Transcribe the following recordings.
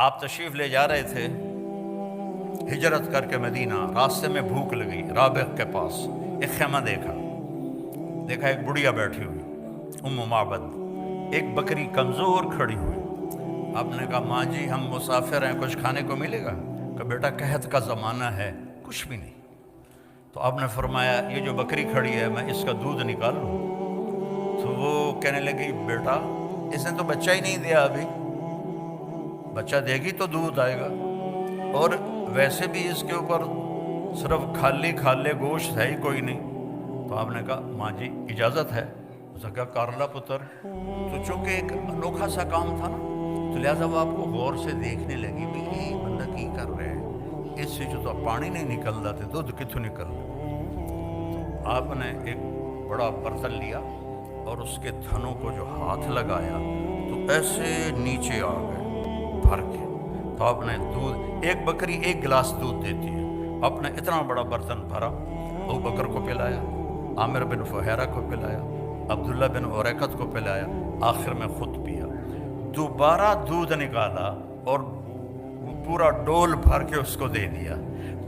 آپ تشریف لے جا رہے تھے ہجرت کر کے مدینہ، راستے میں بھوک لگی، رابغ کے پاس ایک خیمہ دیکھا ایک بڑھیا بیٹھی ہوئی ام معبد، ایک بکری کمزور کھڑی ہوئی۔ آپ نے کہا ماں جی ہم مسافر ہیں، کچھ کھانے کو ملے گا؟ کہ بیٹا قحط کا زمانہ ہے، کچھ بھی نہیں۔ تو آپ نے فرمایا یہ جو بکری کھڑی ہے میں اس کا دودھ نکال لوں؟ تو وہ کہنے لگی بیٹا اس نے تو بچہ ہی نہیں دیا، ابھی بچہ دے گی تو دودھ آئے گا، اور ویسے بھی اس کے اوپر صرف کھالے گوشت ہے ہی کوئی نہیں۔ تو آپ نے کہا ماں جی اجازت ہے؟ اس نے کہا کارلا پتر۔ تو چونکہ ایک انوکھا سا کام تھا نا، تو لہٰذا وہ آپ کو غور سے دیکھنے لگی بھی یہ بندہ کی کر رہے ہیں، اس سے جو تو پانی نہیں نکلتا تھے دودھ کتوں نکل رہا۔ تو آپ نے ایک بڑا برتن لیا اور اس کے تھنوں کو جو ہاتھ لگایا تو ایسے نیچے آ گئے بھر کے۔ تو آپ نے دودھ، ایک بکری ایک گلاس دودھ دیتی ہے، آپ نے اتنا بڑا برتن بھرا، ابو بکر کو پلایا، عامر بن فہیرہ کو پلایا، عبداللہ بن عریقۃ کو پلایا، آخر میں خود پیا۔ دوبارہ دودھ نکالا اور پورا ڈول بھر کے اس کو دے دیا۔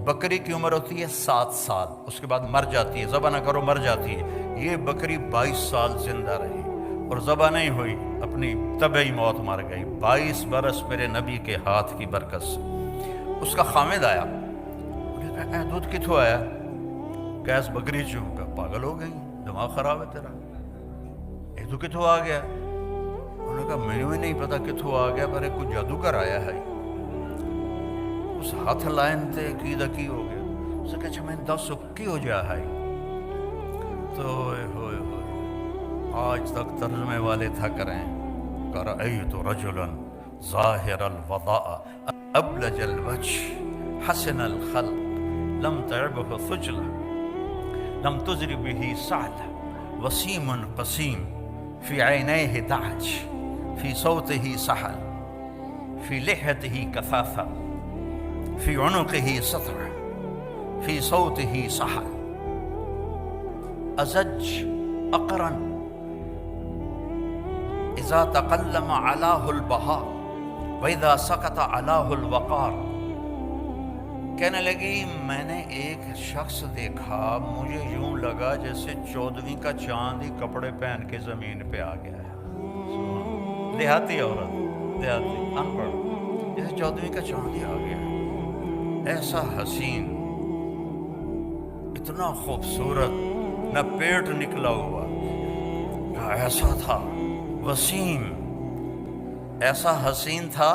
بکری کی عمر ہوتی ہے 7 سال، اس کے بعد مر جاتی ہے، ذبح نہ کرو مر جاتی ہے۔ یہ بکری 22 سال زندہ رہی اور ذبح نہیں ہوئی، اپنی طبعی موت مر گئی۔ 22 برس میرے نبی کے ہاتھ کی برکت سے۔ اس کا خامد آیا، انہوں نے کہا دودھ کتوں آیا؟ گیس بکری چوں کا پاگل ہو گئی، دماغ خراب ہے تیرا، یہ تو کتوں آ گیا؟ انہوں نے کہا مجھے بھی نہیں پتا کتوں آ گیا، پر کوئی جادوگر آیا ہے، اس ہاتھ لائن تے کی دا کی ہو گیا۔ اس نے کہا اچھا میں دس کی ہو جا ہے؟ تو ہوئے آج تک ترجمے والے تھا کریں رأیت رجلا ظاہر الوضاء ابلج الوجه حسن الخلق لم تعبه ثجلة لم تزر به سعلة وسيم قسيم في عينيه دعج في صوته سحل في لحيته كثافة في عنقه سطرة في صوته سحل أزج أقرن اذا تقلم علاه البهاء واذا سقط علاه الوقار۔ کہنے لگی میں نے ایک شخص دیکھا، مجھے یوں لگا جیسے 14ویں کا چاند ہی کپڑے پہن کے زمین پہ آ گیا ہے۔ دیہاتی عورت، دیہاتی ان پڑھ، جیسے 14ویں کا چاند ہی آ گیا ہے، ایسا حسین، اتنا خوبصورت، نہ پیٹ نکلا ہوا، ایسا تھا وسیم، ایسا حسین تھا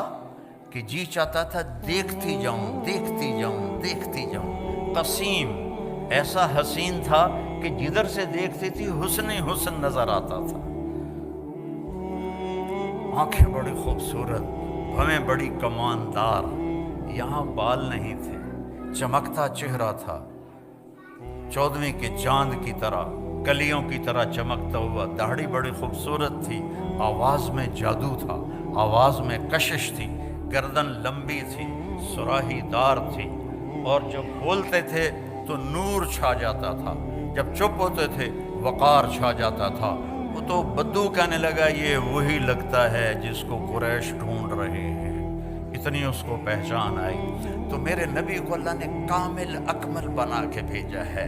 کہ جی چاہتا تھا دیکھتی جاؤں دیکھتی جاؤں دیکھتی جاؤں۔ قسیم، ایسا حسین تھا کہ جدھر سے دیکھتی تھی حسن ہی حسن نظر آتا تھا۔ آنکھیں بڑی خوبصورت، بھویں بڑی کماندار، یہاں بال نہیں تھے، چمکتا چہرہ تھا 14ویں کے چاند کی طرح، کلیوں کی طرح چمکتا ہوا، داڑھی بڑی خوبصورت تھی، آواز میں جادو تھا، آواز میں کشش تھی، گردن لمبی تھی، سراہی دار تھی، اور جب بولتے تھے تو نور چھا جاتا تھا، جب چپ ہوتے تھے وقار چھا جاتا تھا۔ وہ تو بدو کہنے لگا یہ وہی لگتا ہے جس کو قریش ڈھونڈ رہے ہیں، اتنی اس کو پہچان آئی۔ تو میرے نبی کو اللہ نے کامل اکمل بنا کے بھیجا ہے۔